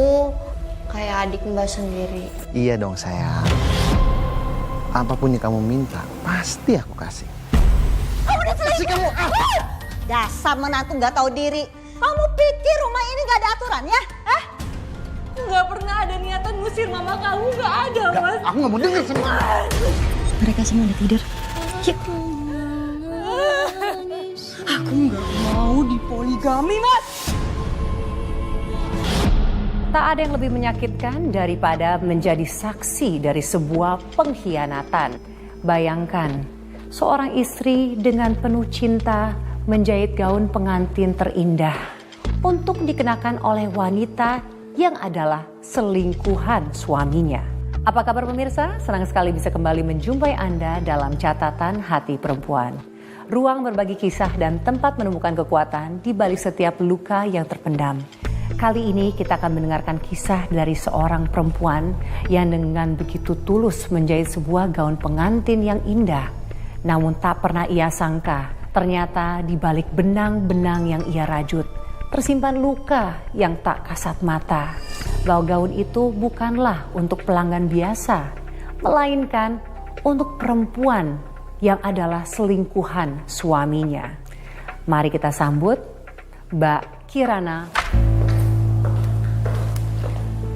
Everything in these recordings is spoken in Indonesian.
aku kayak adik Mbak sendiri. Iya dong sayang. Apapun yang kamu minta, pasti aku kasih. Kamu diselingkuh kamu! Dasar menantu nggak tahu diri. Kamu pikir rumah ini nggak ada aturan ya? Hah? Nggak pernah ada niatan ngusir mama kamu, nggak ada, Mas. Aku nggak mau dengar semua. Mereka semua udah tidur. Yuk. Aku nggak mau dipoligami, Mas. Tak ada yang lebih menyakitkan daripada menjadi saksi dari sebuah pengkhianatan. Bayangkan, seorang istri dengan penuh cinta menjahit gaun pengantin terindah untuk dikenakan oleh wanita yang adalah selingkuhan suaminya. Apa kabar pemirsa? Senang sekali bisa kembali menjumpai Anda dalam catatan hati perempuan. Ruang berbagi kisah dan tempat menemukan kekuatan di balik setiap luka yang terpendam. Kali ini kita akan mendengarkan kisah dari seorang perempuan yang dengan begitu tulus menjahit sebuah gaun pengantin yang indah. Namun tak pernah ia sangka, ternyata di balik benang-benang yang ia rajut, tersimpan luka yang tak kasat mata. Bahwa gaun itu bukanlah untuk pelanggan biasa, melainkan untuk perempuan yang adalah selingkuhan suaminya. Mari kita sambut Mbak Kirana.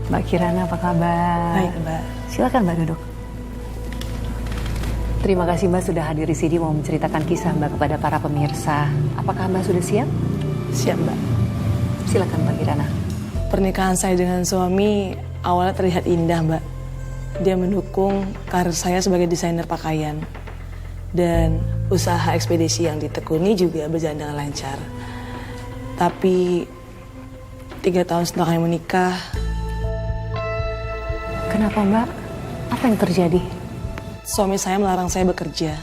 Mbak Kirana, apa kabar? Baik, Mbak. Silakan Mbak duduk. Terima kasih Mbak sudah hadir di sini mau menceritakan kisah Mbak kepada para pemirsa. Apakah Mbak sudah siap? Siap, Mbak. Silakan Mbak Kirana. Pernikahan saya dengan suami awalnya terlihat indah, Mbak. Dia mendukung karir saya sebagai desainer pakaian. Dan usaha ekspedisi yang ditekuni juga berjalan dengan lancar. Tapi 3 tahun setelah kami menikah. Kenapa Mbak? Apa yang terjadi? Suami saya melarang saya bekerja.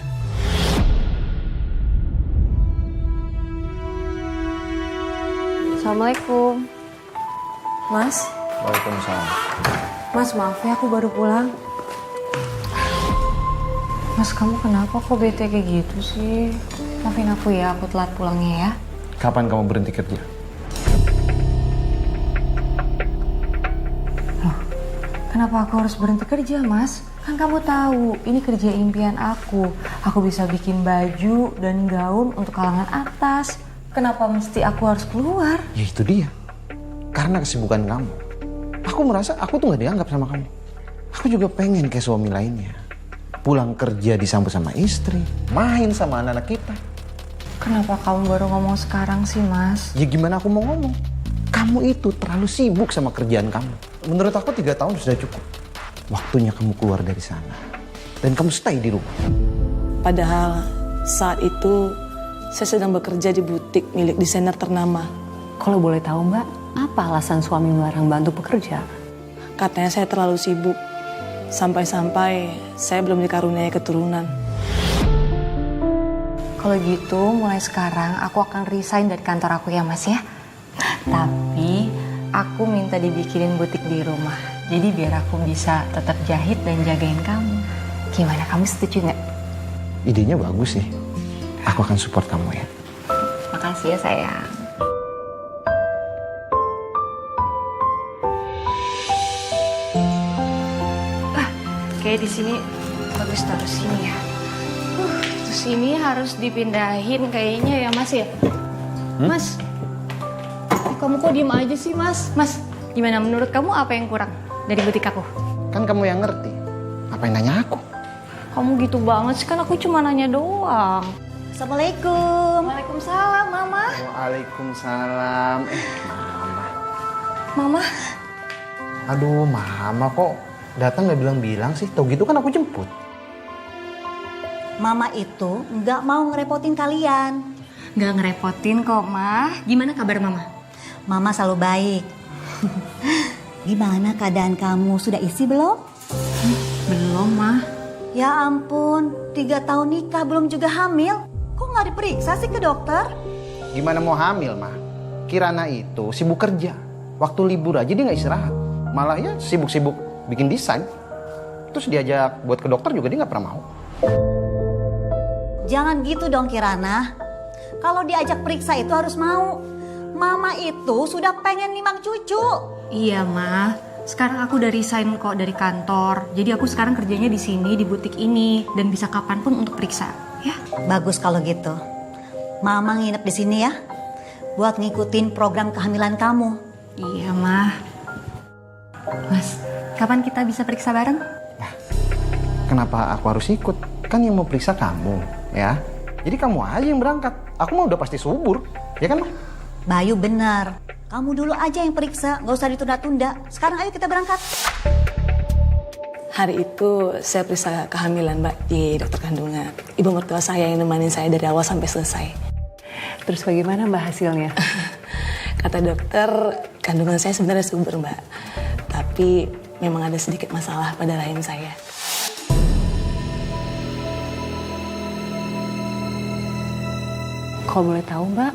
Assalamualaikum. Mas? Waalaikumsalam. Mas maaf ya aku baru pulang. Mas kamu kenapa kok bete kayak gitu sih? Maafin aku ya, aku telat pulangnya ya. Kapan kamu berhenti kerja? Kenapa aku harus berhenti kerja, Mas? Kan kamu tahu, ini kerja impian aku. Aku bisa bikin baju dan gaun untuk kalangan atas. Kenapa mesti aku harus keluar? Ya itu dia. Karena kesibukan kamu. Aku merasa aku tuh gak dianggap sama kamu. Aku juga pengen kayak suami lainnya. Pulang kerja disambut sama istri. Main sama anak-anak kita. Kenapa kamu baru ngomong sekarang sih, Mas? Ya gimana aku mau ngomong? Kamu itu terlalu sibuk sama kerjaan kamu. Menurut aku 3 tahun sudah cukup. Waktunya kamu keluar dari sana. Dan kamu stay di rumah. Padahal saat itu saya sedang bekerja di butik milik desainer ternama. Kalau boleh tahu Mbak, apa alasan suami melarang bantu bekerja? Katanya saya terlalu sibuk. Sampai-sampai saya belum dikaruniai keturunan. Kalau gitu, mulai sekarang aku akan resign dari kantor aku ya, Mas ya. Tapi aku minta dibikinin butik di rumah. Jadi biar aku bisa tetap jahit dan jagain kamu. Gimana, kamu setuju nggak? Idenya bagus sih. Aku akan support kamu ya. Makasih ya sayang. Kayak di sini bagus taruh sini ya. Terus ini harus dipindahin kayaknya ya Mas ya. Mas, kamu kok diem aja sih Mas? Mas, gimana menurut kamu apa yang kurang dari butik aku? Kan kamu yang ngerti. Apa yang nanya aku? Kamu gitu banget sih, kan aku cuma nanya doang. Assalamualaikum. Waalaikumsalam, Mama. Waalaikumsalam. Mama. Mama, Aduh, Mama kok datang gak bilang-bilang sih? Tahu gitu kan aku jemput. Mama itu nggak mau ngerepotin kalian. nggak ngerepotin kok, Ma. Gimana kabar Mama? Mama selalu baik. Gimana keadaan kamu? Sudah isi belum? Belum, Ma. Ya ampun, 3 tahun nikah belum juga hamil. Kok nggak diperiksa sih ke dokter? Gimana mau hamil, Ma? Kirana itu sibuk kerja. Waktu libur aja dia gak istirahat. Malah ya sibuk-sibuk bikin desain. Terus diajak buat ke dokter juga dia gak pernah mau. Jangan gitu dong Kirana. Kalau diajak periksa itu harus mau. Mama itu sudah pengen nimang cucu. Iya, Ma. Sekarang aku udah resign kok dari kantor. Jadi aku sekarang kerjanya di sini, di butik ini. Dan bisa kapanpun untuk periksa, ya? Bagus kalau gitu. Mama nginep di sini ya. Buat ngikutin program kehamilan kamu. Iya, Ma. Mas, kapan kita bisa periksa bareng? Kenapa aku harus ikut? Kan yang mau periksa kamu, ya. Jadi kamu aja yang berangkat. Aku mah udah pasti subur, ya kan, Ma? Bayu benar. Kamu dulu aja yang periksa, nggak usah ditunda-tunda. Sekarang ayo kita berangkat. Hari itu saya periksa kehamilan Mbak di dokter kandungan. Ibu mertua saya yang nemanin saya dari awal sampai selesai. Terus bagaimana Mbak hasilnya? Kata dokter, kandungan saya sebenarnya subur Mbak. Tapi memang ada sedikit masalah pada rahim saya. Kalau boleh tahu Mbak,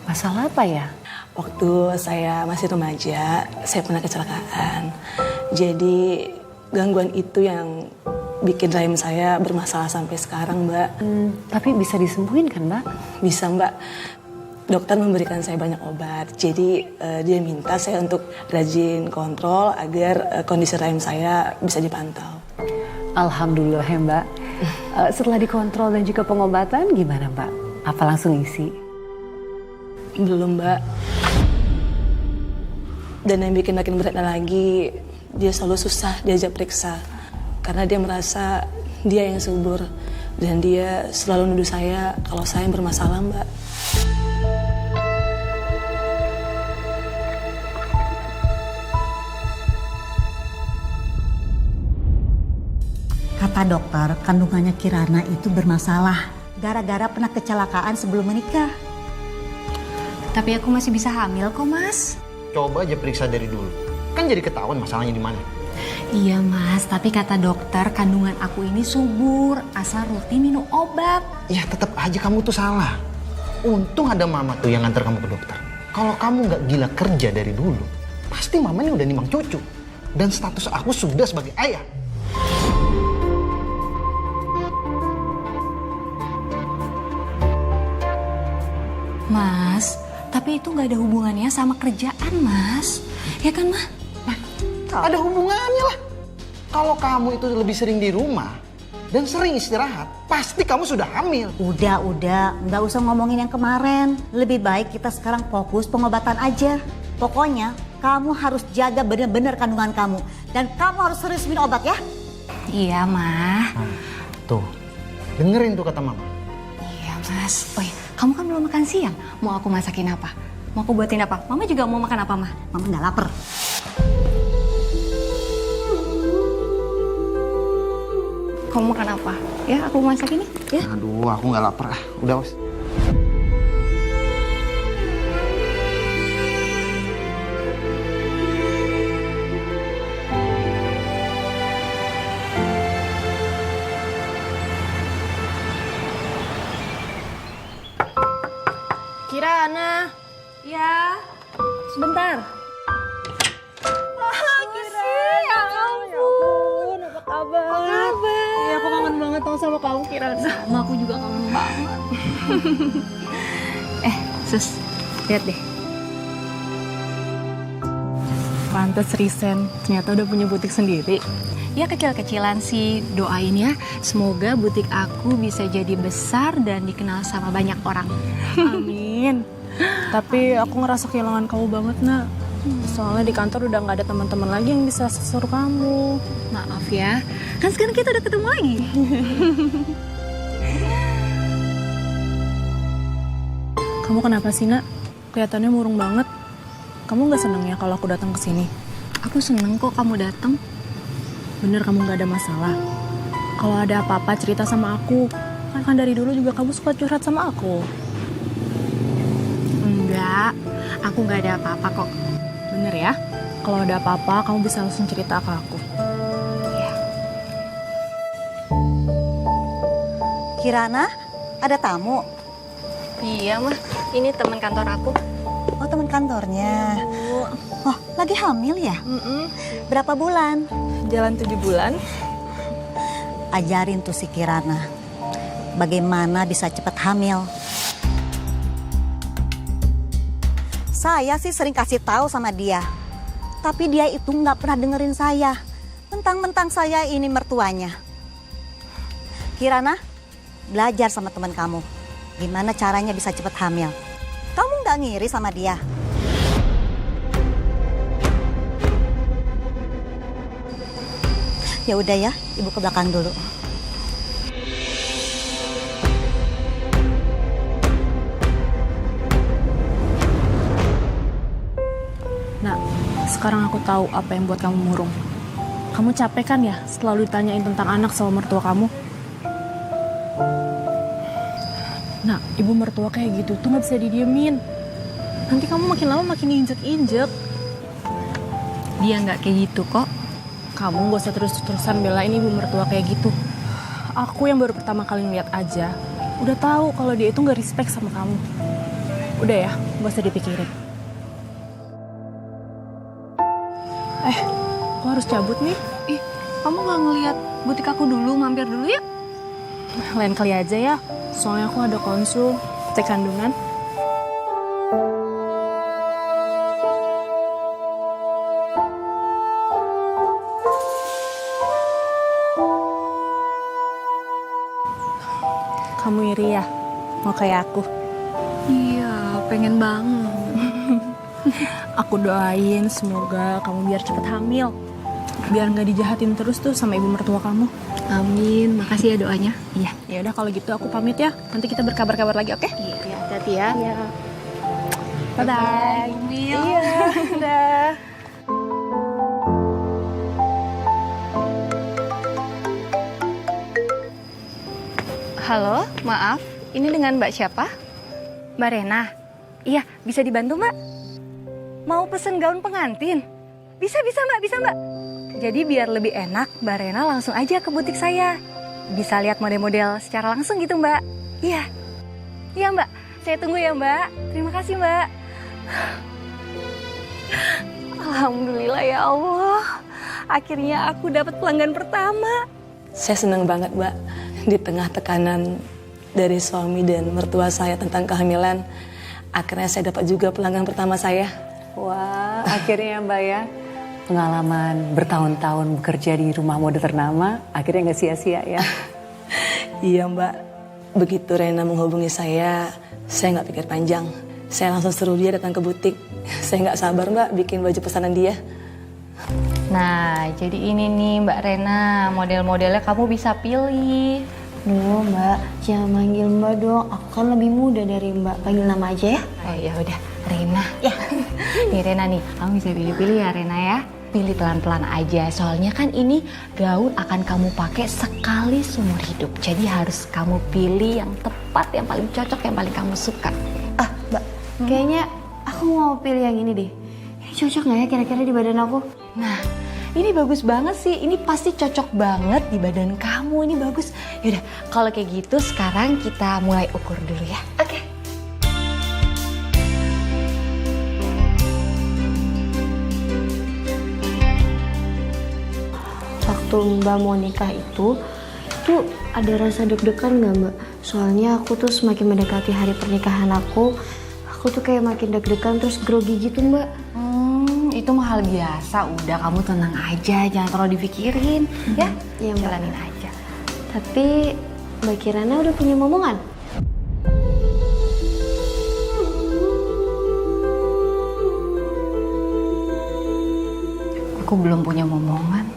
masalah apa ya? Waktu saya masih remaja, saya pernah kecelakaan. Jadi gangguan itu yang bikin rahim saya bermasalah sampai sekarang, Mbak. Tapi bisa disembuhin kan Mbak? Bisa, Mbak. Dokter memberikan saya banyak obat. Jadi dia minta saya untuk rajin kontrol agar kondisi rahim saya bisa dipantau. Alhamdulillah ya Mbak. Setelah dikontrol dan juga pengobatan gimana Mbak? Apa langsung isi? Belum, Mbak. Dan yang bikin makin beratnya lagi, dia selalu susah diajak periksa. Karena dia merasa dia yang subur. Dan dia selalu nuduh saya kalau saya yang bermasalah, Mbak. Kata dokter, kandungannya Kirana itu bermasalah. Gara-gara pernah kecelakaan sebelum menikah. Tapi aku masih bisa hamil kok, Mas. Coba aja periksa dari dulu. Kan jadi ketahuan masalahnya di mana. Iya, Mas. Tapi kata dokter, kandungan aku ini subur. Asal rutin minum obat. Ya tetap aja kamu tuh salah. Untung ada mama tuh yang nganter kamu ke dokter. Kalau kamu nggak gila kerja dari dulu, pasti mamanya udah nimang cucu. Dan status aku sudah sebagai ayah. Mas, tapi itu nggak ada hubungannya sama kerjaan, Mas. Ya kan, Ma? Ada hubungannya lah. Kalau kamu itu lebih sering di rumah dan sering istirahat, pasti kamu sudah hamil. Udah, nggak usah ngomongin yang kemarin. Lebih baik kita sekarang fokus pengobatan aja. Pokoknya kamu harus jaga bener-bener kandungan kamu. Dan kamu harus serius minum obat ya. Iya, Ma. Tuh, dengerin tuh kata mama. Iya, Mas. Oh iya, kamu kan belum makan siang. Mau aku masakin apa? Mau aku buatin apa? Mama juga mau makan apa, Ma? Mama nggak lapar. Kamu makan apa? Ya, aku masak ini. Ya. Aduh, aku nggak lapar. Udah, Mas. Kirana. Ya. Sebentar. Ya aku kangen banget tau sama kamu Kirana. Sama aku juga kangen banget. Sus, lihat deh. Pantes resign, ternyata udah punya butik sendiri. Ya kecil-kecilan sih, doain ya. Semoga butik aku bisa jadi besar dan dikenal sama banyak orang. Amin. Tapi aku ngerasa kehilangan kamu banget, Nak. Soalnya di kantor udah nggak ada teman-teman lagi yang bisa suruh kamu. Maaf ya, kan sekarang kita udah ketemu lagi. Kamu kenapa sih, Nak? Kelihatannya murung banget. Kamu nggak seneng ya kalau aku datang ke sini? Aku seneng kok kamu datang. Bener kamu nggak ada masalah? Kalau ada apa-apa cerita sama aku. Kan dari dulu juga kamu suka curhat sama aku. Enggak, aku nggak ada apa-apa kok. Bener ya? Kalau ada apa-apa kamu bisa langsung cerita ke aku. Kirana, ada tamu? Iya mah, ini teman kantor aku. Oh, teman kantornya. Oh, lagi hamil ya? Berapa bulan? Jalan 7 bulan. Ajarin tuh si Kirana bagaimana bisa cepat hamil. Saya sih sering kasih tahu sama dia. Tapi dia itu nggak pernah dengerin saya. Mentang-mentang saya ini mertuanya. Kirana, belajar sama teman kamu. Gimana caranya bisa cepat hamil. Kamu nggak ngiri sama dia? Ya udah ya, ibu ke belakang dulu. Nah, sekarang aku tahu apa yang buat kamu murung. Kamu capek kan ya selalu ditanyain tentang anak sama mertua kamu? Nah, ibu mertua kayak gitu tuh nggak bisa didiemin. Nanti kamu makin lama makin injek-injek. Dia nggak kayak gitu kok. Kamu gak usah terus-terusan belain ibu mertua kayak gitu. Aku yang baru pertama kali ngeliat aja, udah tahu kalau dia itu nggak respect sama kamu. Udah ya, gak usah dipikirin. Aku harus cabut nih. Ih, kamu nggak ngeliat butik aku dulu, mampir dulu ya? Lain kali aja ya, soalnya aku ada konsul cek kandungan. Kamu iri ya? Mau kayak aku? Iya, pengen banget. Aku doain semoga kamu biar cepet hamil. Biar nggak dijahatin terus tuh sama ibu mertua kamu. Amin, makasih ya doanya. Iya, ya udah kalau gitu aku pamit ya. Nanti kita berkabar-kabar lagi, oke? Iya, hati-hati ya. Iya. Bye-bye. Iya, udah. Halo, maaf. Ini dengan Mbak siapa? Mbak Rena. Iya, bisa dibantu Mbak? Mau pesen gaun pengantin? Bisa Mbak, bisa Mbak. Jadi biar lebih enak, Mbak Rena langsung aja ke butik saya. Bisa lihat model-model secara langsung gitu Mbak. Iya. Iya Mbak, saya tunggu ya Mbak. Terima kasih Mbak. Alhamdulillah ya Allah. Akhirnya aku dapat pelanggan pertama. Saya senang banget, Mbak. Di tengah tekanan dari suami dan mertua saya tentang kehamilan, akhirnya saya dapat juga pelanggan pertama saya. Wah, akhirnya Mbak ya. Pengalaman bertahun-tahun bekerja di rumah mode ternama, akhirnya nggak sia-sia ya. Iya, Mbak. Begitu Rena menghubungi saya nggak pikir panjang. Saya langsung suruh dia datang ke butik. Saya nggak sabar, Mbak, bikin baju pesanan dia. Nah, jadi ini nih Mbak Rena, model-modelnya kamu bisa pilih. Duh Mbak, jangan manggil Mbak dong. Aku kan lebih muda dari Mbak. Panggil nama aja ya. Oh ya udah, Rena. Ya. Nih Rena nih, kamu bisa pilih-pilih ya Rena ya. Pilih pelan-pelan aja, soalnya kan ini gaun akan kamu pakai sekali seumur hidup. Jadi harus kamu pilih yang tepat, yang paling cocok, yang paling kamu suka. Ah Mbak, kayaknya aku mau pilih yang ini deh. Ini cocok nggak ya kira-kira di badan aku? Nah, ini bagus banget sih. Ini pasti cocok banget di badan kamu. Ini bagus. Yaudah, kalau kayak gitu sekarang kita mulai ukur dulu ya. Oke. Waktu Mbak mau nikah itu ada rasa deg-degan nggak Mbak? Soalnya aku tuh semakin mendekati hari pernikahan aku tuh kayak makin deg-degan terus grogi gitu Mbak. Itu mah hal biasa. Udah, kamu tenang aja, jangan terlalu dipikirin, ya. Iya Mbak. Jalanin aja. Tapi Mbak Kirana udah punya momongan? Aku belum punya momongan.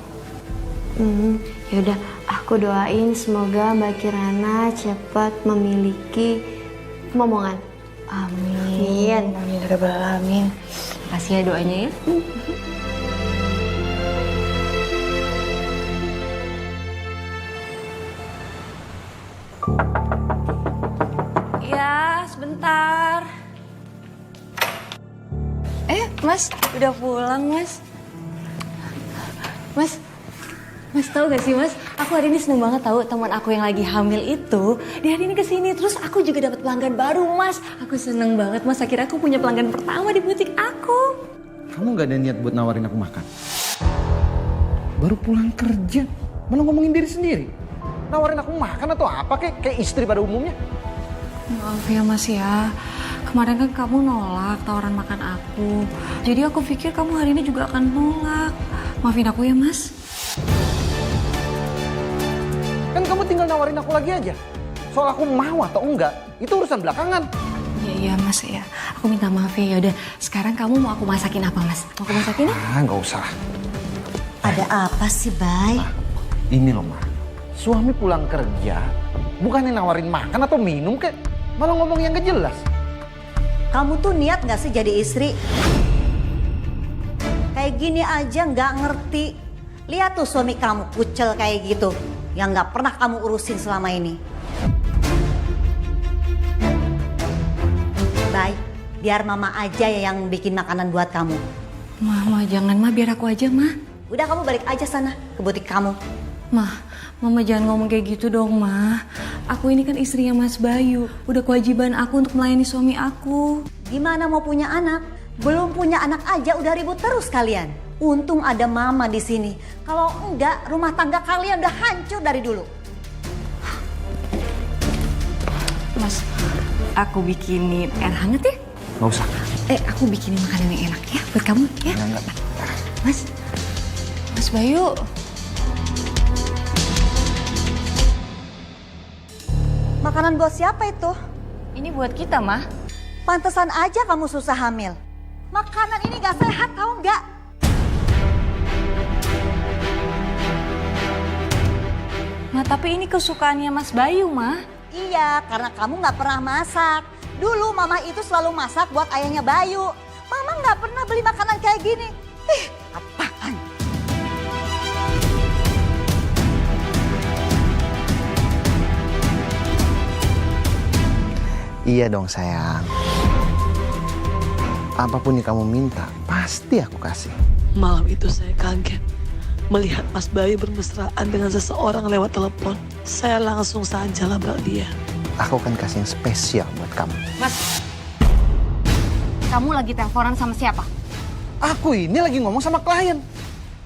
Yaudah, aku doain semoga Mbak Kirana cepat memiliki momongan. Amin. Amin ya rabbal alamin. Makasih ya doanya ya. Ya, sebentar. Mas, udah pulang, Mas. Mas tahu gak sih Mas, aku hari ini seneng banget tahu teman aku yang lagi hamil itu dia hari ini kesini, terus aku juga dapat pelanggan baru Mas. Aku seneng banget Mas, akhirnya aku punya pelanggan pertama di butik aku. Kamu gak ada niat buat nawarin aku makan? Baru pulang kerja, malah ngomongin diri sendiri. Nawarin aku makan atau apa, kayak istri pada umumnya. Maaf ya Mas ya, Kemarin kan kamu nolak tawaran makan aku. Jadi aku pikir kamu hari ini juga akan nolak. Maafin aku ya, Mas. Kan kamu tinggal nawarin aku lagi aja. Soal aku mau atau enggak, itu urusan belakangan. Iya, Mas ya. Aku minta maaf ya. Yaudah, sekarang kamu mau aku masakin apa, Mas? Mau aku masakin ya? Nggak usah. Ada apa sih, Bay? Ini loh, Ma. Suami pulang kerja, bukannya nawarin makan atau minum, kayak malah ngomong yang gak jelas. Kamu tuh niat gak sih jadi istri? Kayak gini aja nggak ngerti. Lihat tuh suami kamu kucel kayak gitu. Yang nggak pernah kamu urusin selama ini. Baik, biar mama aja ya yang bikin makanan buat kamu. Mama, jangan, Ma. Biar aku aja, Ma. Udah kamu balik aja sana ke butik kamu. Mama jangan ngomong kayak gitu dong, Ma. Aku ini kan istrinya Mas Bayu. Udah kewajiban aku untuk melayani suami aku. Gimana mau punya anak? Belum punya anak aja udah ribut terus kalian. Untung ada mama di sini. Kalau enggak, rumah tangga kalian udah hancur dari dulu. Mas, aku bikinin air hangat ya? Nggak usah. Aku bikinin makanan yang enak ya buat kamu ya. Enggak. Mas Bayu. Makanan buat siapa itu? Ini buat kita, Ma. Pantesan aja kamu susah hamil. Makanan ini gak sehat, tahu nggak? Ma, tapi ini kesukaannya Mas Bayu, Ma. Iya, karena kamu nggak pernah masak. Dulu mama itu selalu masak buat ayahnya Bayu. Mama nggak pernah beli makanan kayak gini. Apaan? Iya dong sayang. Apapun yang kamu minta, pasti aku kasih. Malam itu saya kaget melihat Mas Bayu bermesraan dengan seseorang lewat telepon. Saya langsung saja labrak dia. Aku akan kasih yang spesial buat kamu. Mas, kamu lagi teleponan sama siapa? Aku ini lagi ngomong sama klien.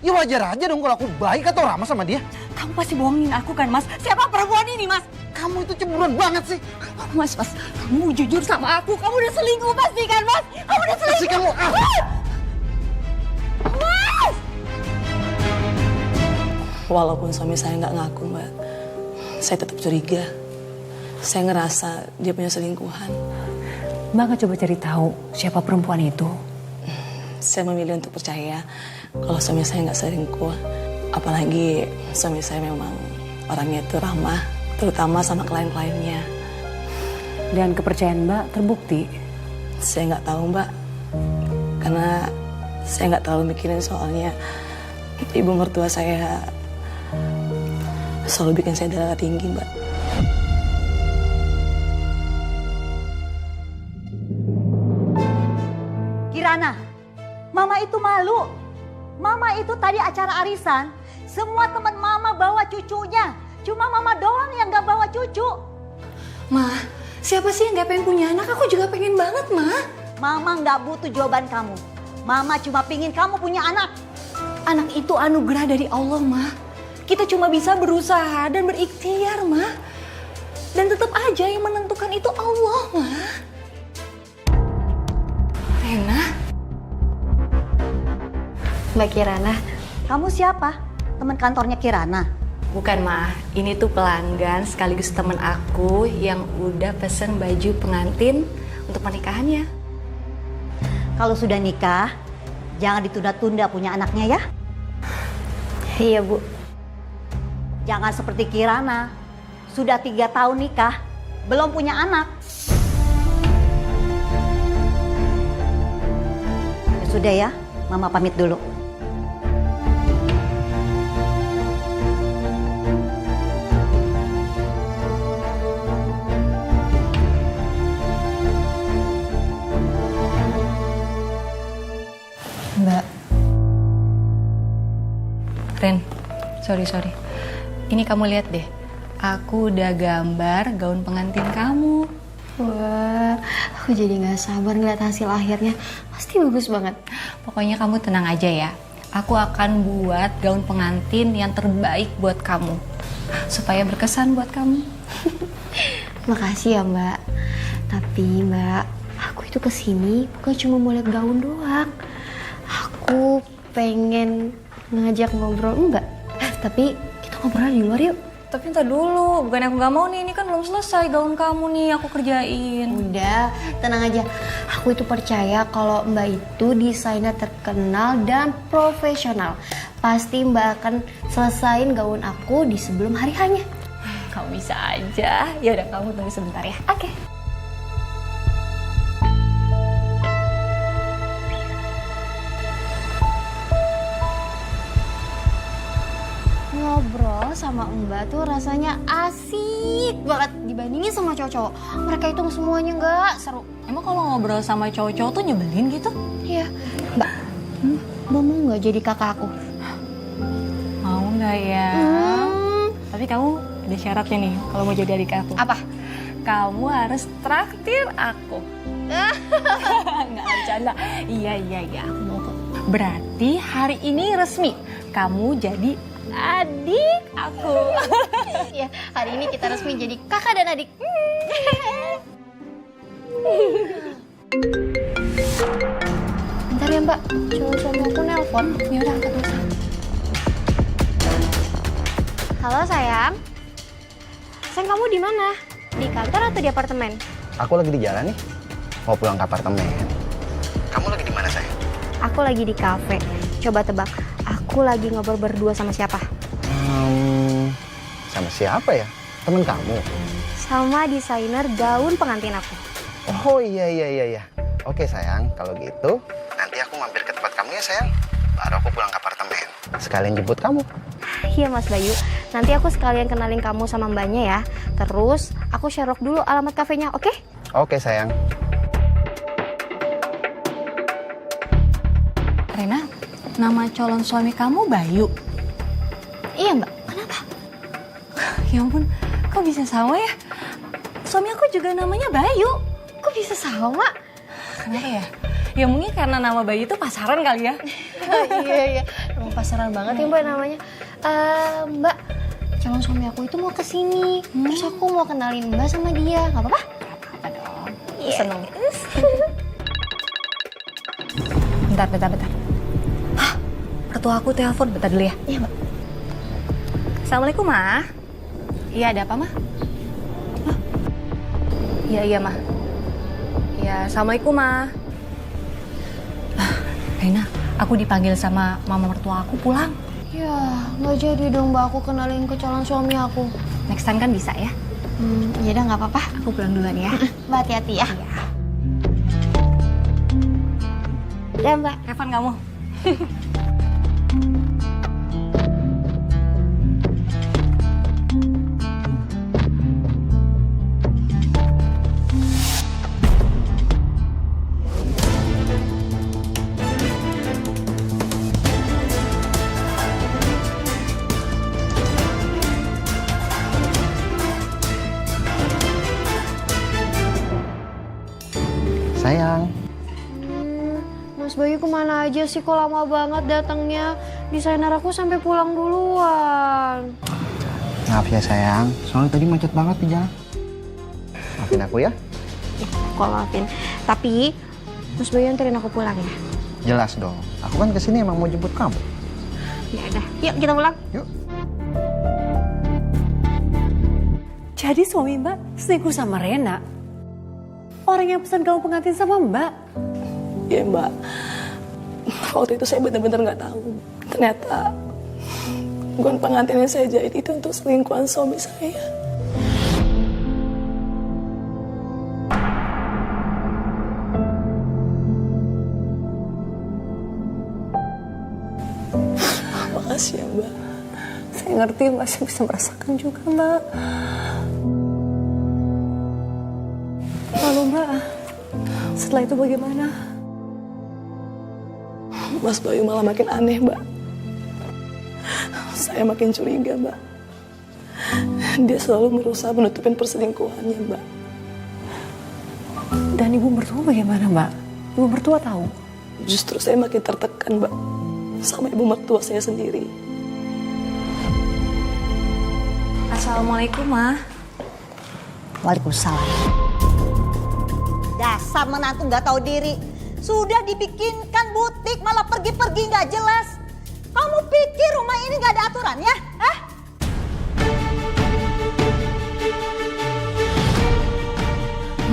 Ya wajar aja dong kalau aku baik atau ramah sama dia. Kamu pasti bohongin aku kan, Mas? Siapa perempuan ini, Mas? Kamu itu cemburuan banget sih. Mas, kamu jujur sama aku. Kamu udah selingkuh pasti kan, Mas? Kamu udah selingkuh. Pasti kamu. Mas! Walaupun suami saya nggak ngaku, Mbak, saya tetap curiga. Saya ngerasa dia punya selingkuhan. Mbak nggak coba cari tahu siapa perempuan itu? Saya memilih untuk percaya kalau suami saya nggak selingkuh. Apalagi suami saya memang orangnya itu ramah, terutama sama klien-kliennya. Dan kepercayaan Mbak terbukti. Saya nggak tahu, Mbak, karena saya nggak terlalu mikirin soalnya ibu mertua saya selalu bikin saya darah tinggi, Mbak. Kirana, mama itu malu. Mama itu tadi acara arisan, semua teman mama bawa cucunya. Cuma mama doang yang gak bawa cucu. Ma, siapa sih yang gak pengen punya anak? Aku juga pengen banget, Ma. Mama gak butuh jawaban kamu. Mama cuma pingin kamu punya anak. Anak itu anugerah dari Allah, Ma. Kita cuma bisa berusaha dan berikhtiar, Ma. Dan tetap aja yang menentukan itu Allah, Ma. Rena. Mbak Kirana. Kamu siapa? Teman kantornya Kirana? Bukan, Ma. Ini tuh pelanggan sekaligus temen aku yang udah pesen baju pengantin untuk pernikahannya. Kalau sudah nikah, jangan ditunda-tunda punya anaknya ya. Iya, Bu. Jangan seperti Kirana. Sudah 3 tahun nikah, belum punya anak. Ya sudah ya, Mama pamit dulu. Mbak. Ren, sorry. Ini kamu lihat deh. Aku udah gambar gaun pengantin kamu. Wah, aku jadi gak sabar ngeliat hasil akhirnya. Pasti bagus banget. Pokoknya kamu tenang aja ya. Aku akan buat gaun pengantin yang terbaik buat kamu. Supaya berkesan buat kamu. Makasih ya, Mbak. Tapi, Mbak, aku itu kesini bukan cuma mau lihat gaun doang. Aku pengen ngajak ngobrol enggak? Tapi kita ngobrol di luar yuk. Tapi ntar dulu, bukan aku gak mau nih, ini kan belum selesai gaun kamu nih, aku kerjain. Udah, tenang aja. Aku itu percaya kalau Mbak itu desainer terkenal dan profesional. Pasti Mbak akan selesain gaun aku di sebelum hari hanya. Kamu bisa aja. Ya udah, kamu tunggu sebentar ya. Oke. Ngobrol sama Mbak tuh rasanya asik banget dibandingin sama cowok-cowok. Mereka itu semuanya nggak seru. Emang kalau ngobrol sama cowok-cowok tuh nyebelin gitu? Iya, Mbak. Mbak mau nggak jadi kakak aku? Mau nggak ya? Tapi kamu ada syaratnya nih kalau mau jadi adik aku. Apa? Kamu harus traktir aku. Nggak bercanda. Iya, aku mau kok. Berarti hari ini resmi. Kamu jadi adik aku. Ya, hari ini kita resmi jadi kakak dan adik. Bentar ya Mbak, cowok suami aku nelpon. Ya udah angkat dulu. Halo sayang. Sayang, kamu di mana? Di kantor atau di apartemen? Aku lagi di jalan nih, mau pulang ke apartemen. Kamu lagi di mana sayang? Aku lagi di kafe. Coba tebak, aku lagi ngobrol berdua sama siapa? Sama siapa ya? Temen kamu? Sama desainer gaun pengantin aku. Oh iya. Oke sayang, kalau gitu nanti aku mampir ke tempat kamu ya sayang. Baru aku pulang ke apartemen. Sekalian jemput kamu. Iya Mas Bayu, nanti aku sekalian kenalin kamu sama mbaknya ya. Terus aku share dulu alamat kafenya, oke? Oke sayang. Rena, nama calon suami kamu Bayu? Iya Mbak, kenapa? Ya ampun, kok bisa sama ya? Suami aku juga namanya Bayu. Kok bisa sama? Kenapa ya? Ya mungkin karena nama Bayu itu pasaran kali ya. Iya, emang pasaran banget ya Mbak namanya. Mbak, calon suami aku itu mau kesini. Terus aku mau kenalin Mbak sama dia, nggak apa-apa? Apa dong? Iya. Seneng. Bentar. Hah, mertua aku telepon, bentar dulu ya. Iya Mbak. Assalamualaikum, Ma. Iya, ada apa, Ma? Hah? Iya, Ma. Iya, Assalamualaikum, Ma. Rena, aku dipanggil sama mama mertua aku pulang. Ya, nggak jadi dong Mbak aku kenalin ke calon suami aku. Next time kan bisa ya? Ya udah nggak apa-apa. Aku pulang duluan ya. Mbak hati-hati ya. Ya Mbak. Telepon kamu. Sayang. Mas Bayu kemana aja sih kok lama banget datangnya? Desainer aku sampai pulang duluan. Maaf ya sayang, soalnya tadi macet banget di jalan. Maafin aku ya. Kok maafin. Tapi Mas Bayu anterin aku pulang ya. Jelas dong, aku kan kesini emang mau jemput kamu. Ya udah, yuk kita pulang. Yuk. Jadi suami Mbak selingkuh sama Rena? Orang yang pesan gaun pengantin sama Mbak? Ya Mbak, waktu itu saya benar-benar nggak tahu. Ternyata gaun pengantin yang saya jahit itu untuk selingkuhan suami saya. Makasih ya Mbak. Saya ngerti Mbak, saya bisa merasakan juga Mbak. Lalu Mbak, setelah itu bagaimana? Mas Bayu malah makin aneh Mbak. Saya makin curiga Mbak. Dia selalu berusaha menutupin perselingkuhannya Mbak. Dan ibu mertua bagaimana Mbak? Ibu mertua tahu? Justru saya makin tertekan Mbak sama ibu mertua saya sendiri. Assalamualaikum, Ma. Waalaikumsalam. Dasar menantu nggak tahu diri. Sudah dibikinkan butik malah pergi-pergi nggak jelas. Kamu pikir rumah ini nggak ada aturannya? Hah?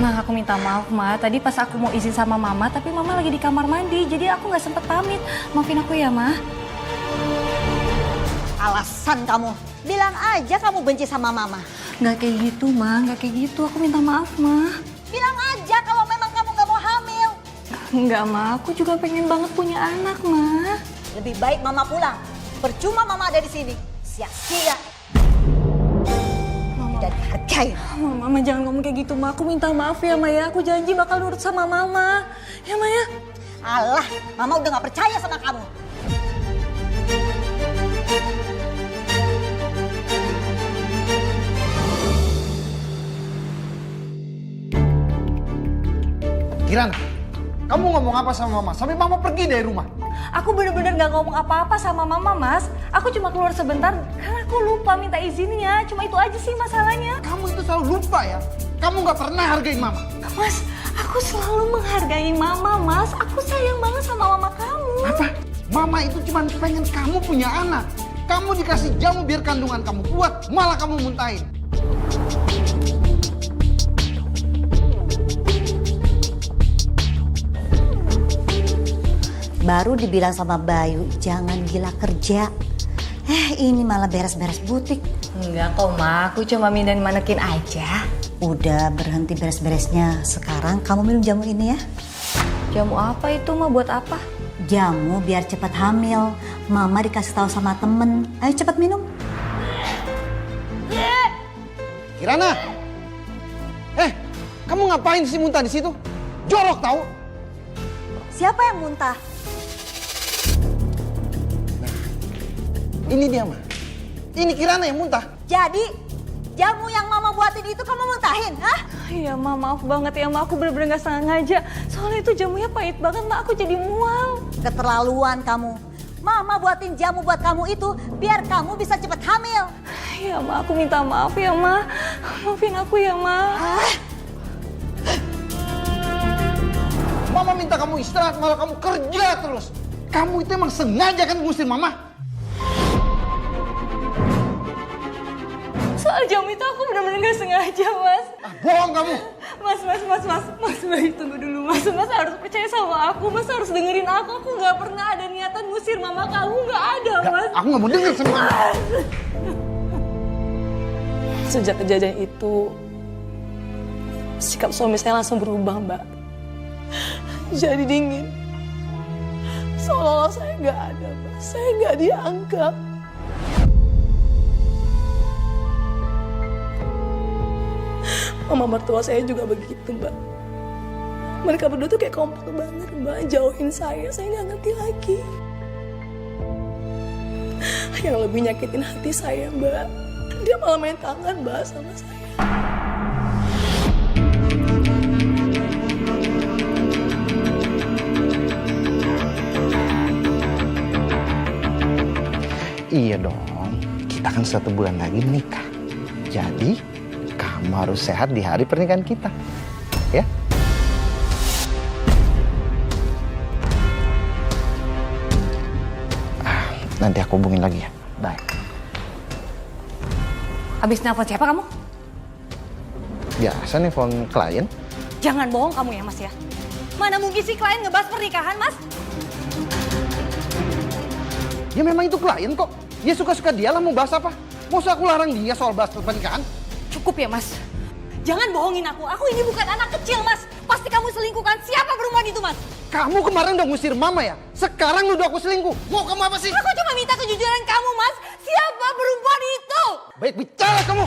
Ma, aku minta maaf, Ma. Tadi pas aku mau izin sama Mama, tapi Mama lagi di kamar mandi, jadi aku nggak sempet pamit. Maafin aku ya, Ma. Alasan kamu. Bilang aja kamu benci sama mama. Nggak kayak gitu, Ma. Nggak kayak gitu. Aku minta maaf, Ma. Bilang aja kalau memang kamu nggak mau hamil. Nggak, Ma. Aku juga pengen banget punya anak, Ma. Lebih baik mama pulang. Percuma mama ada di sini. Sia-sia. Tidak dihargai. Mama jangan ngomong kayak gitu, Ma. Aku minta maaf ya, Ma ya. Aku janji bakal nurut sama Mama. Ya, Ma ya. Alah, mama udah nggak percaya sama kamu. Kirana, kamu ngomong apa sama mama? Sampai mama pergi dari rumah. Aku bener-bener gak ngomong apa-apa sama Mama, Mas. Aku cuma keluar sebentar karena aku lupa minta izinnya. Cuma itu aja sih masalahnya. Kamu itu selalu lupa ya. Kamu nggak pernah hargain mama. Mas, aku selalu menghargai Mama, Mas. Aku sayang banget sama Mama kamu. Apa? Mama itu cuma pengen kamu punya anak. Kamu dikasih jamu biar kandungan kamu kuat, malah kamu muntahin. Baru dibilang sama Bayu, jangan gila kerja. Ini malah beres-beres butik. Enggak kok, Ma. Aku cuma mindahin manekin aja. Udah berhenti beres-beresnya. Sekarang kamu minum jamu ini ya. Jamu apa itu, Ma? Buat apa? Jamu biar cepat hamil. Mama dikasih tahu sama temen. Ayo cepat minum. Kirana, kamu ngapain sih muntah di situ? Jorok tahu? Siapa yang muntah? Ini dia, Ma. Ini Kirana yang muntah. Jadi jamu yang mama buatin itu kamu muntahin, hah? Iya, Ma. Maaf banget ya, Ma. Aku bener-bener gak sengaja. Soalnya itu jamunya pahit banget, Ma. Aku jadi mual. Keterlaluan kamu. Mama buatin jamu buat kamu itu biar kamu bisa cepat hamil. Iya, Ma. Aku minta maaf ya, Ma. Maafin aku ya, Ma. Mama minta kamu istirahat, malah kamu kerja terus. Kamu itu emang sengaja kan ngusir mama? Soal jamu itu aku bener-bener gak sengaja, Mas. Bohong kamu. Mas, Bayu, tunggu dulu, Mas. Mas harus percaya sama aku. Mas harus dengerin aku. Aku gak pernah ada niatan ngusir mama kamu. Gak ada, Mas. Aku gak mau denger sama kamu. Sejak kejadian itu, sikap suami saya langsung berubah, Mbak. Jadi dingin. Seolah-olah saya nggak ada, Mbak. Saya nggak dianggap. Mama mertua saya juga begitu, Mbak. Mereka berdua tuh kayak kompak banget, Mbak. Jauhin saya nggak ngerti lagi. Yang lebih nyakitin hati saya, Mbak. Dia malah main tangan, Mbak, sama saya. Iya dong, kita kan 1 bulan lagi menikah. Jadi, kamu harus sehat di hari pernikahan kita. Ya? Nanti aku hubungin lagi ya. Bye. Habis nelfon siapa kamu? Biasa nih phone klien. Jangan bohong kamu ya, Mas ya. Mana mungkin sih klien ngebahas pernikahan, Mas? Ya memang itu klien kok. Dia suka-suka dia lah mau bahas apa. Masa aku larang dia soal bahas pernikahan? Cukup ya, Mas. Jangan bohongin aku. Aku ini bukan anak kecil, Mas. Pasti kamu selingkuhkan. Siapa perempuan itu, Mas? Kamu kemarin udah ngusir mama ya? Sekarang nuduh aku selingkuh. Mau kamu apa sih? Aku cuma minta kejujuran kamu, Mas. Siapa perempuan itu? Baik bicara kamu.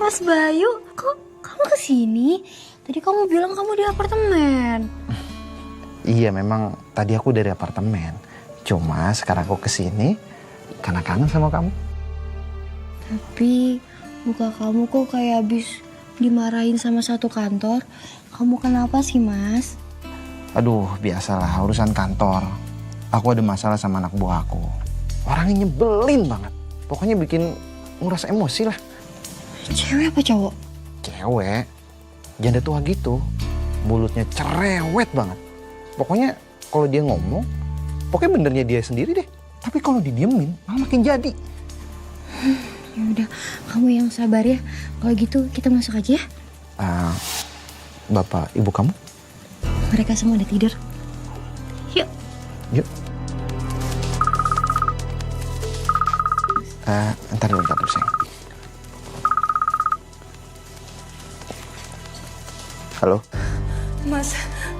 Mas Bayu, kok kamu kesini? Tadi kamu bilang kamu di apartemen. Iya memang tadi aku dari apartemen. Cuma sekarang aku kesini karena kangen sama kamu. Tapi muka kamu kok kayak habis dimarahin sama satu kantor. Kamu kenapa sih, Mas? Aduh, biasalah urusan kantor. Aku ada masalah sama anak buah aku. Orangnya nyebelin banget. Pokoknya bikin nguras emosi lah. Cewek apa cowok? Cewek. Janda tua gitu. Mulutnya cerewet banget. Pokoknya kalau dia ngomong, pokoknya benernya dia sendiri deh. Tapi kalau didiemin, malah makin jadi. Ya udah, kamu yang sabar ya. Kalau gitu kita masuk aja ya. Bapak, ibu kamu? Mereka semua udah tidur. Yuk. Yuk. Ntar dulu sayang. Halo?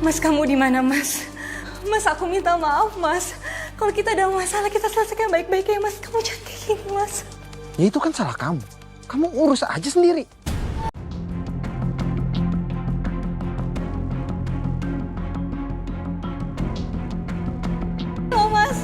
Mas kamu di mana, Mas? Mas, aku minta maaf, Mas. Kalau kita ada masalah, kita selesaikan baik-baik ya, Mas. Kamu jangan kayak gini, Mas. Ya itu kan salah kamu. Kamu urus aja sendiri. Loh, Mas.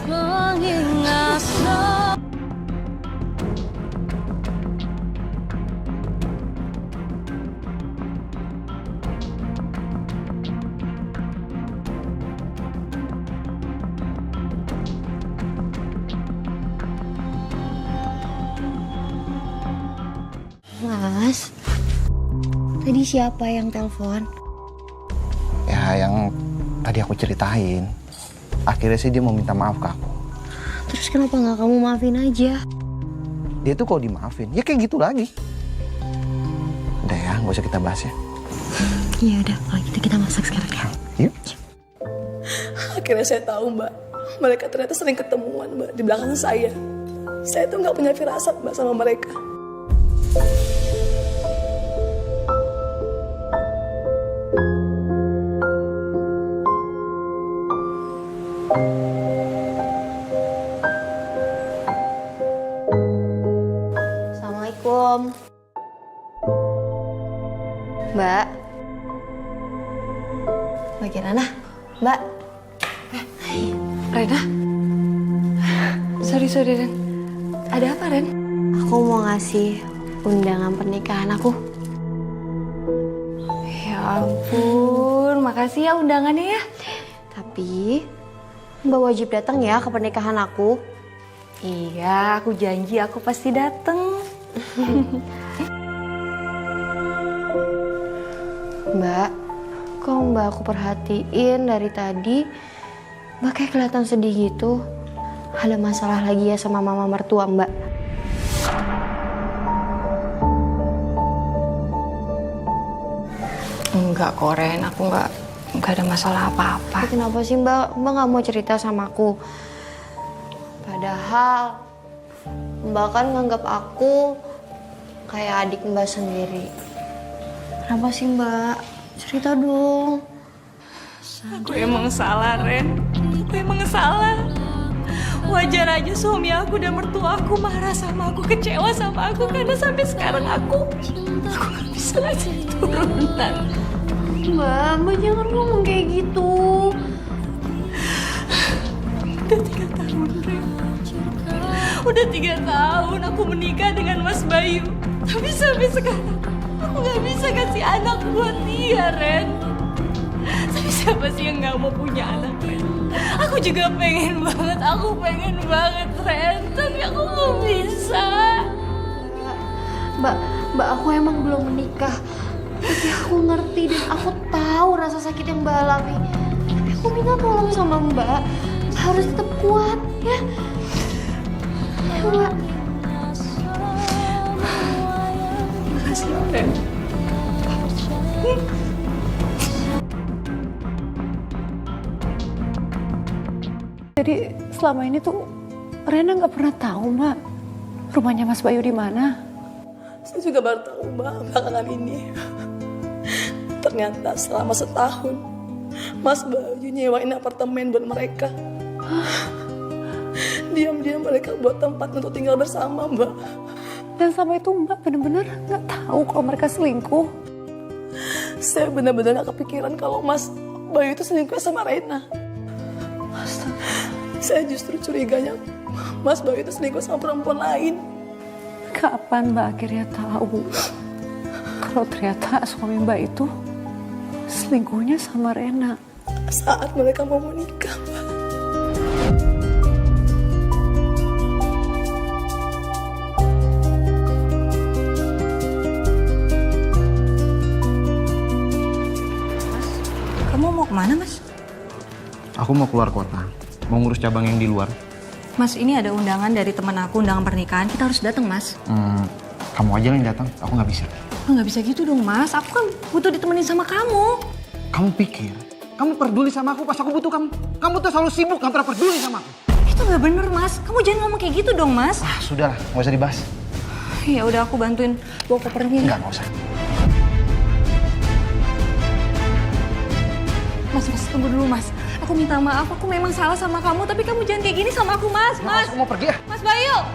Mas, tadi siapa yang telepon? Ya yang tadi aku ceritain. Akhirnya sih dia mau minta maaf ke aku. Terus kenapa nggak kamu maafin aja? Dia tuh kalau dimaafin, ya kayak gitu lagi. Udah ya, gak usah kita bahas ya. Ya udah, kalau gitu kita masak sekarang ya. Yuk. Akhirnya saya tahu, Mbak. Mereka ternyata sering ketemuan, Mbak, di belakang saya. Saya tuh nggak punya firasat, Mbak, sama mereka. Assalamualaikum. Mbak. Mbak Kirana. Mbak. Rena? Sorry, Ren. Ada apa, Ren? Aku mau ngasih undangan pernikahan aku. Ya ampun, makasih ya undangannya ya. Tapi Mbak wajib datang ya ke pernikahan aku. Iya, aku janji aku pasti dateng. Mbak, kok Mbak aku perhatiin dari tadi, Mbak kayak kelihatan sedih gitu. Ada masalah lagi ya sama mama mertua Mbak? Enggak kok, Ren. Aku nggak ada masalah apa-apa. Kenapa sih Mbak? Mbak nggak mau cerita sama aku? Padahal Mbak kan nganggap aku kayak adik Mbak sendiri. Kenapa sih Mbak? Cerita dong. Aku emang salah, Ren. Aku emang salah. Wajar aja suami aku dan mertua aku marah sama aku, kecewa sama aku, karena sampai sekarang aku gak bisa ngasih turunan. Mbak jangan ngomong kayak gitu. Udah 3 tahun, Ren. Udah 3 tahun aku menikah dengan Mas Bayu. Tapi sampai sekarang aku gak bisa kasih anak buat dia, Ren. Tapi siapa sih yang gak mau punya anak, Ren? Aku juga pengen banget, Ren. Tapi aku gak bisa. Mbak aku emang belum menikah. Tapi aku ngerti dan aku tahu rasa sakit yang Mbak alami. Tapi aku minta tolong sama Mbak. Harus tetap kuat ya. Ya Mbak. Makasih, Ren. Jadi selama ini tuh Rena nggak pernah tahu Mbak rumahnya Mas Bayu di mana. Saya juga baru tahu, Mbak, belakangan ini. Ternyata selama setahun Mas Bayu nyewain apartemen buat mereka. Diam-diam mereka buat tempat untuk tinggal bersama, Mbak. Dan selama itu Mbak benar-benar nggak tahu kalau mereka selingkuh. Saya benar-benar gak kepikiran kalau Mas Bayu itu selingkuh sama Rena. Saya justru curiganya Mas Bayu itu selingkuh sama perempuan lain. Kapan Mbak akhirnya tahu kalau ternyata suami Mbak itu selingkuhnya sama Rena? Saat mereka mau menikah, Mbak. Kamu mau kemana, Mas? Aku mau keluar kota, mau ngurus cabang yang di luar. Mas, ini ada undangan dari teman aku, undangan pernikahan. Kita harus datang, Mas. Kamu aja yang datang, aku nggak bisa. Nggak bisa gitu dong, Mas. Aku kan butuh ditemenin sama kamu. Kamu pikir, kamu peduli sama aku pas aku butuh kamu? Kamu tuh selalu sibuk, nggak pernah peduli sama aku. Itu nggak bener, Mas. Kamu jangan ngomong kayak gitu dong, Mas. Sudahlah, nggak usah dibahas. Ya udah, aku bantuin bawa kopernya. Nggak usah. Mas, tunggu dulu, Mas. Aku minta maaf, aku memang salah sama kamu, tapi kamu jangan kayak gini sama aku, Mas. Mas, Aku mau pergi ya. Mas Bayu.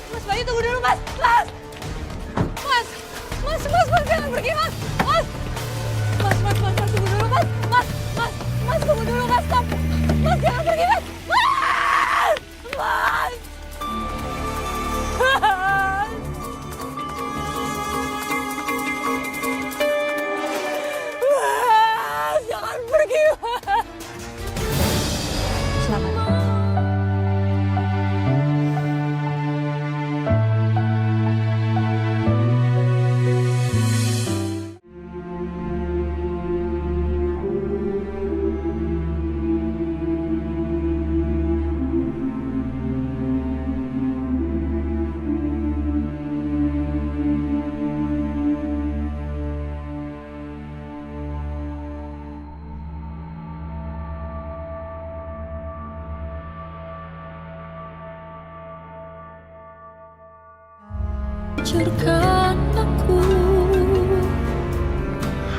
Mas Bayu, tunggu dulu, Mas. Mas, jangan pergi, Mas. Mas, tunggu dulu, Mas. Mas, tunggu dulu, Mas. Stop. Mas, jangan pergi, Mas. Mas. Mas, jangan pergi, Mas. Selamat.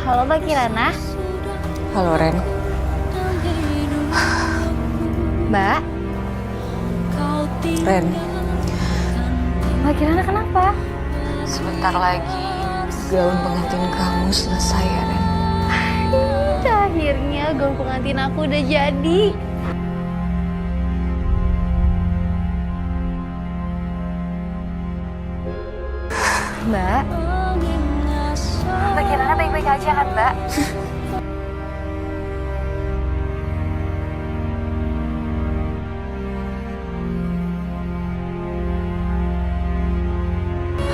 Halo Mbak Kirana. Halo, Ren. Mbak, Ren, Mbak Kirana kenapa? sebentar lagi gaun pengantin kamu selesai ya, Ren. Akhirnya gaun pengantin aku udah jadi. Mbak Kirana baik-baik aja kan, Mbak?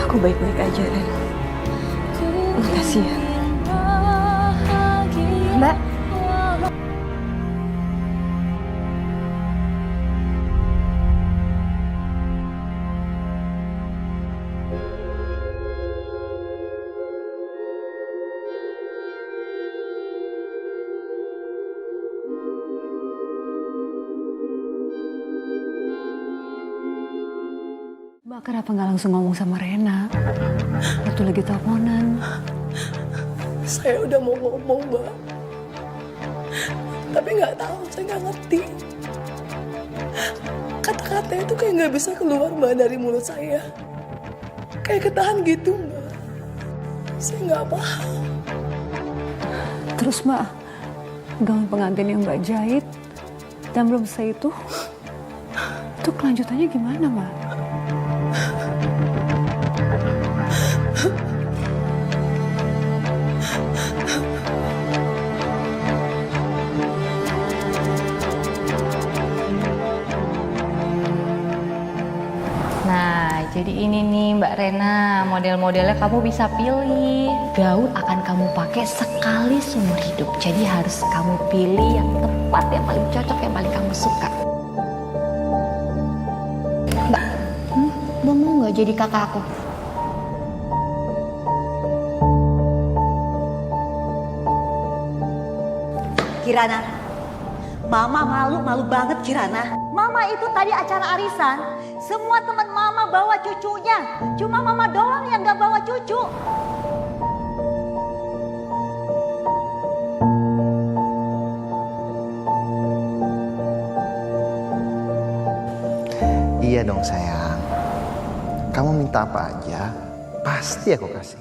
Aku baik-baik aja, Ren. Makasih ya. Mbak, Mbak kenapa nggak langsung ngomong sama Rena waktu lagi teleponan? Saya udah mau ngomong, Mbak. Tapi nggak tahu, saya nggak ngerti. Kata-kata itu kayak nggak bisa keluar, Mbak, dari mulut saya. Kayak ketahan gitu, Mbak. Saya nggak paham. Terus Mbak, gaun pengantin yang Mbak jahit dan belum selesai itu kelanjutannya gimana, Mbak? Nah, jadi ini nih Mbak Rena, model-modelnya kamu bisa pilih. Gaun akan kamu pakai sekali seumur hidup. Jadi harus kamu pilih yang tepat, yang paling cocok, yang paling kamu suka. Mbak mau nggak jadi kakak aku. Kirana, Mama malu banget Kirana. Mama itu tadi acara arisan, semua teman Mama bawa cucunya. Cuma Mama doang yang gak bawa cucu. Iya dong sayang. Kamu minta apa aja, pasti aku kasih.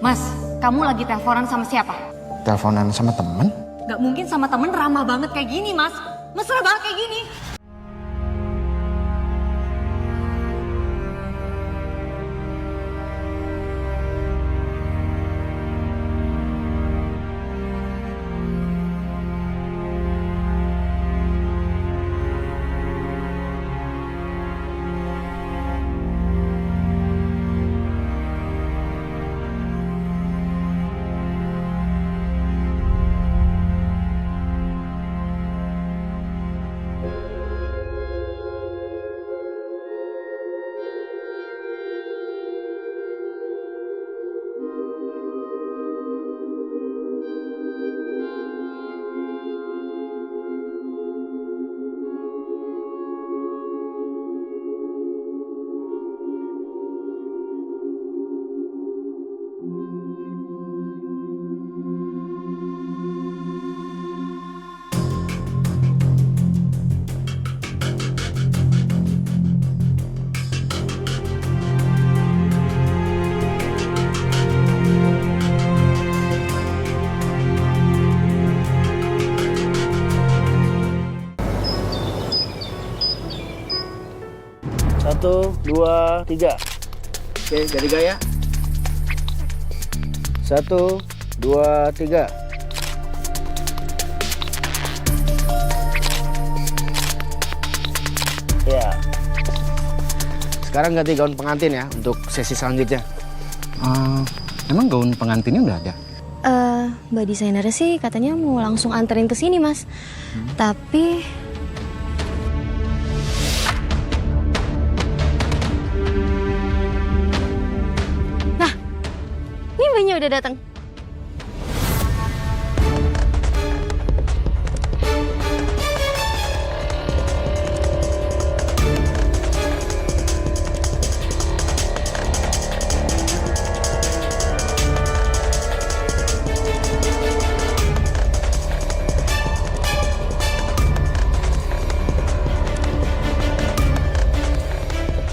Mas, kamu lagi teleponan sama siapa? Teleponan sama temen? Gak mungkin sama temen ramah banget kayak gini, Mas. Mesra banget kayak gini. Satu, dua, tiga. Oke, jadi gaya. 1, 2, 3. Ya. Sekarang ganti gaun pengantin ya untuk sesi selanjutnya. Emang gaun pengantinnya udah ada? Mbak desainernya sih katanya mau langsung anterin ke sini, Mas. Tapi nah, ini mbaknya udah datang.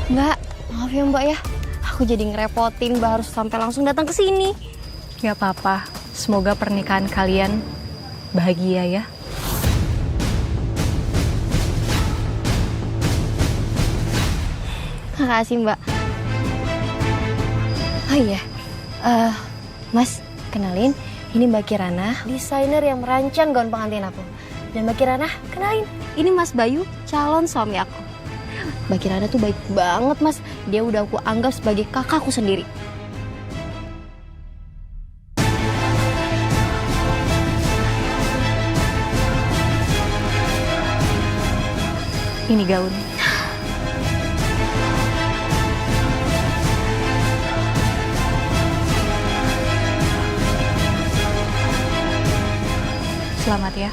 Mbak, maaf ya Mbak ya. Aku jadi ngerepotin Mbak harus sampai langsung datang ke sini. Gak apa-apa. Semoga pernikahan kalian bahagia ya. Makasih Mbak. Oh iya, Mas, kenalin, ini Mbak Kirana, desainer yang merancang gaun pengantin aku. Dan Mbak Kirana, kenalin, ini Mas Bayu, calon suami aku. Mbak Kirana tuh baik banget, Mas. Dia udah aku anggap sebagai kakakku sendiri. Ini gaun. Selamat ya.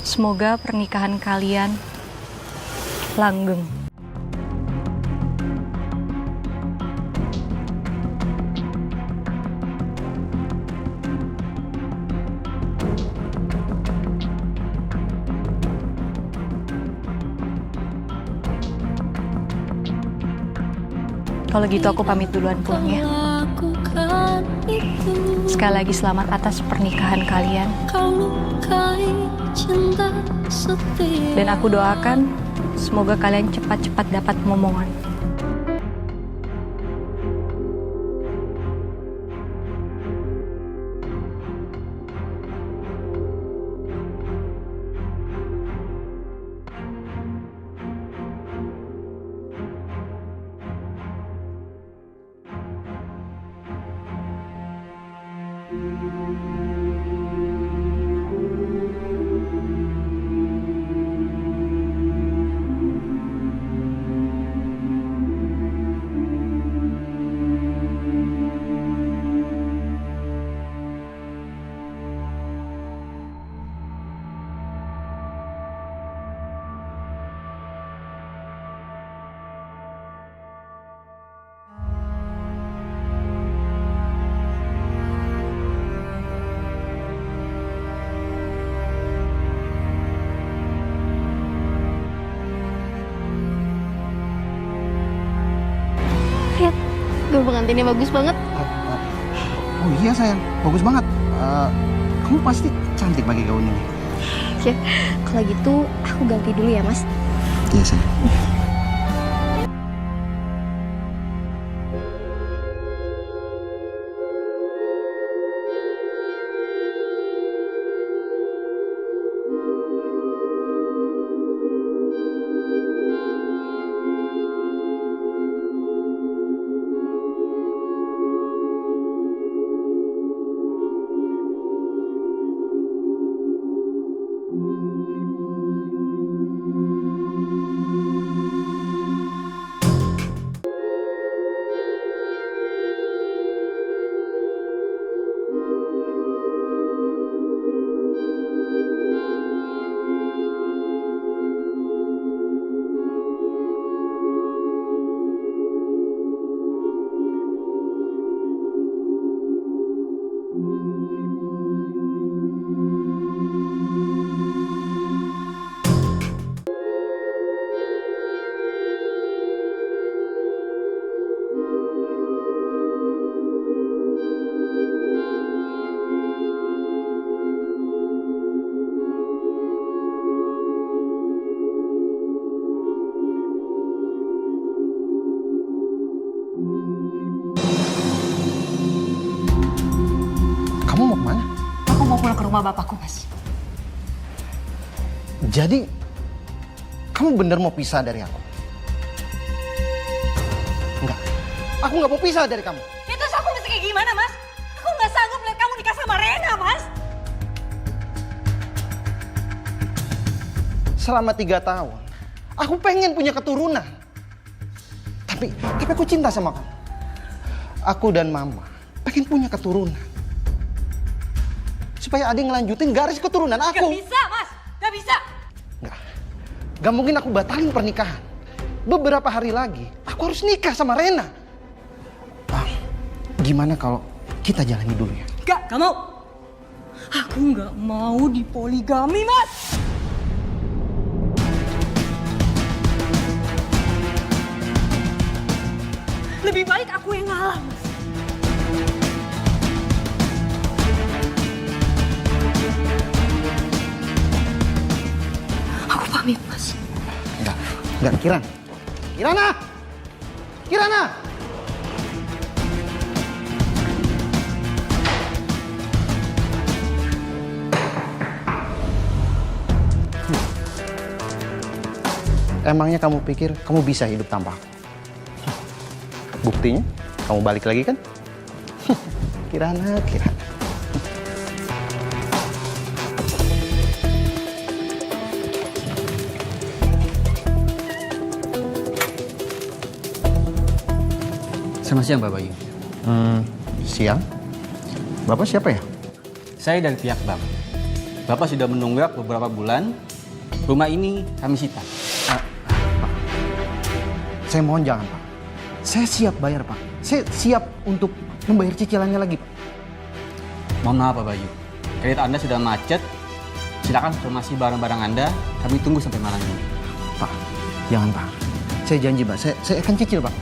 Semoga pernikahan kalian langgeng. Kalau gitu aku pamit duluan pulang ya. Sekali lagi selamat atas pernikahan kalian. Dan aku doakan semoga kalian cepat-cepat dapat momongan. pengantinnya bagus banget. Oh iya sayang, bagus banget. Kamu pasti cantik pakai gaun ini. Ya, kalau gitu aku ganti dulu ya, Mas. Iya sayang. Kamu mau kemana? Aku mau pulang ke rumah bapakku, Mas. Jadi, kamu bener mau pisah dari aku? Enggak. Aku nggak mau pisah dari kamu. Ya terus aku mesti kayak gimana, Mas? Aku nggak sanggup lihat kamu nikah sama Rena, Mas. Selama 3 tahun, aku pengen punya keturunan. Tapi aku cinta sama kamu. Aku dan Mama pengen punya keturunan. Supaya Ade ngelanjutin garis keturunan aku. Gak bisa, Mas. Gak bisa. Gak mungkin aku batalin pernikahan. Beberapa hari lagi, aku harus nikah sama Rena. Gimana kalau kita jalani dulu ya? Gak mau. Aku gak mau dipoligami, Mas. Lebih baik aku yang ngalah, Mas. Aku pamit, Mas. Enggak, Kirana! Kirana! Emangnya kamu pikir kamu bisa hidup tanpa aku? Buktinya, kamu balik lagi kan? Kirana. Selamat siang, Pak Bayu. Siang? Bapak siapa ya? Saya dari pihak bank. Bapak sudah menunggak beberapa bulan. Rumah ini kami sita. Pak, saya mohon jangan, Pak. Saya siap bayar, Pak. Saya siap untuk membayar cicilannya lagi, Pak. Mohon maaf, Pak Bayu. Kredit Anda sudah macet. Silakan konfirmasi barang-barang Anda. Kami tunggu sampai malam ini. Pak, jangan, Pak. Saya janji, Pak. Saya akan cicil, Pak.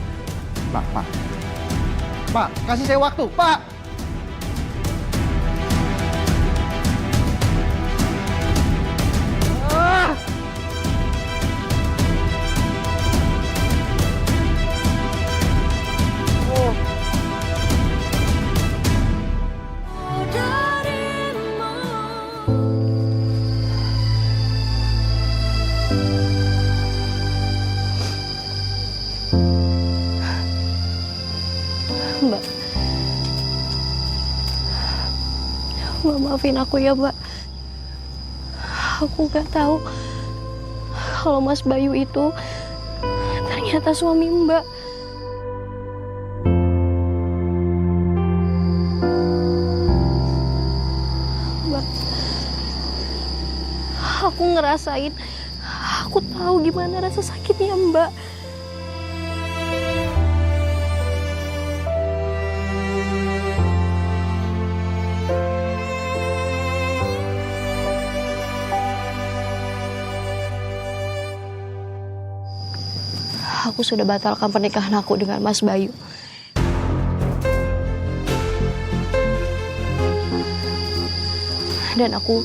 Pak, kasih saya waktu, Pak. Mbak, maafin aku ya, Mbak. Aku gak tahu kalau Mas Bayu itu ternyata suami Mbak. Mbak, aku ngerasain, aku tahu gimana rasa sakitnya Mbak. Aku sudah batalkan pernikahan aku dengan Mas Bayu. Dan aku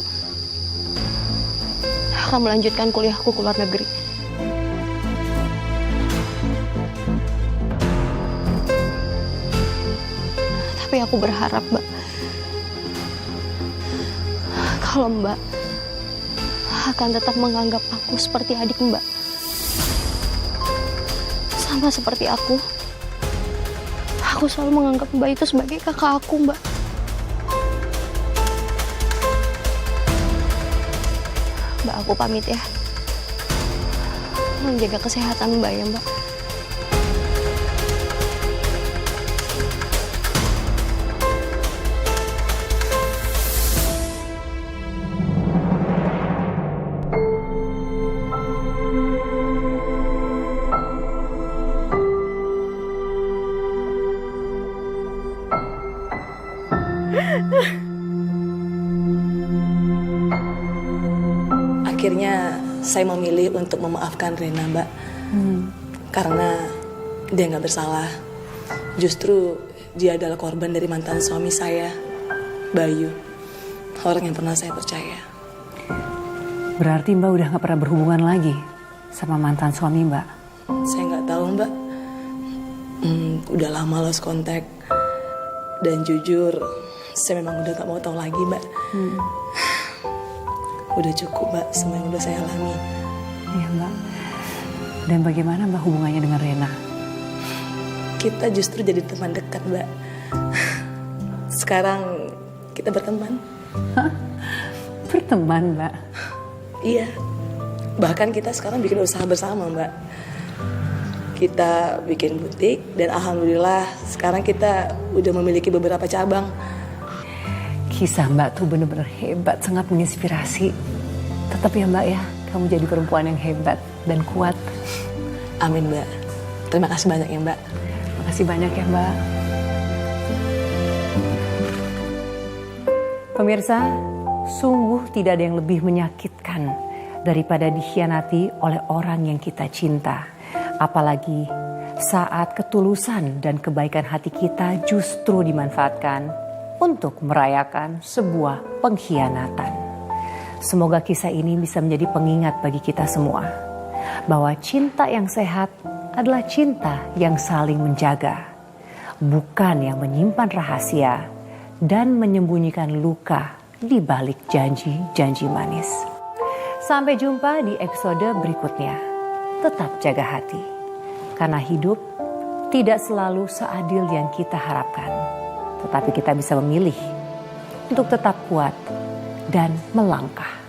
akan melanjutkan kuliahku ke luar negeri. Tapi aku berharap, Mbak, kalau Mbak akan tetap menganggap aku seperti adik Mbak. Sama seperti aku selalu menganggap Mbak itu sebagai kakak aku, Mbak. Mbak, aku pamit ya. Menjaga kesehatan Mbak ya, Mbak. Akhirnya saya memilih untuk memaafkan Rena, Mbak. Karena dia nggak bersalah. Justru dia adalah korban dari mantan suami saya, Bayu. Orang yang pernah saya percaya. Berarti Mbak udah gak pernah berhubungan lagi sama mantan suami Mbak? Saya nggak tahu, Mbak. Udah lama lost kontak. Dan jujur, saya memang udah gak mau tahu lagi, Mbak. Udah cukup, Mbak, semua yang udah saya alami. Iya, Mbak. Dan bagaimana Mbak hubungannya dengan Rena? Kita justru jadi teman dekat, Mbak. Sekarang kita berteman. Hah? Berteman, Mbak? Iya. Bahkan kita sekarang bikin usaha bersama, Mbak. Kita bikin butik dan alhamdulillah sekarang kita udah memiliki beberapa cabang. Kisah Mbak tuh bener-bener hebat, sangat menginspirasi. Tetap ya Mbak ya, kamu jadi perempuan yang hebat dan kuat. Amin, Mbak. Terima kasih banyak ya, Mbak. Terima kasih banyak ya, Mbak. Pemirsa, sungguh tidak ada yang lebih menyakitkan daripada dikhianati oleh orang yang kita cinta. Apalagi saat ketulusan dan kebaikan hati kita justru dimanfaatkan untuk merayakan sebuah pengkhianatan. Semoga kisah ini bisa menjadi pengingat bagi kita semua bahwa cinta yang sehat adalah cinta yang saling menjaga, bukan yang menyimpan rahasia dan menyembunyikan luka di balik janji-janji manis. Sampai jumpa di episode berikutnya. Tetap jaga hati, karena hidup tidak selalu seadil yang kita harapkan. Tetapi kita bisa memilih untuk tetap kuat dan melangkah.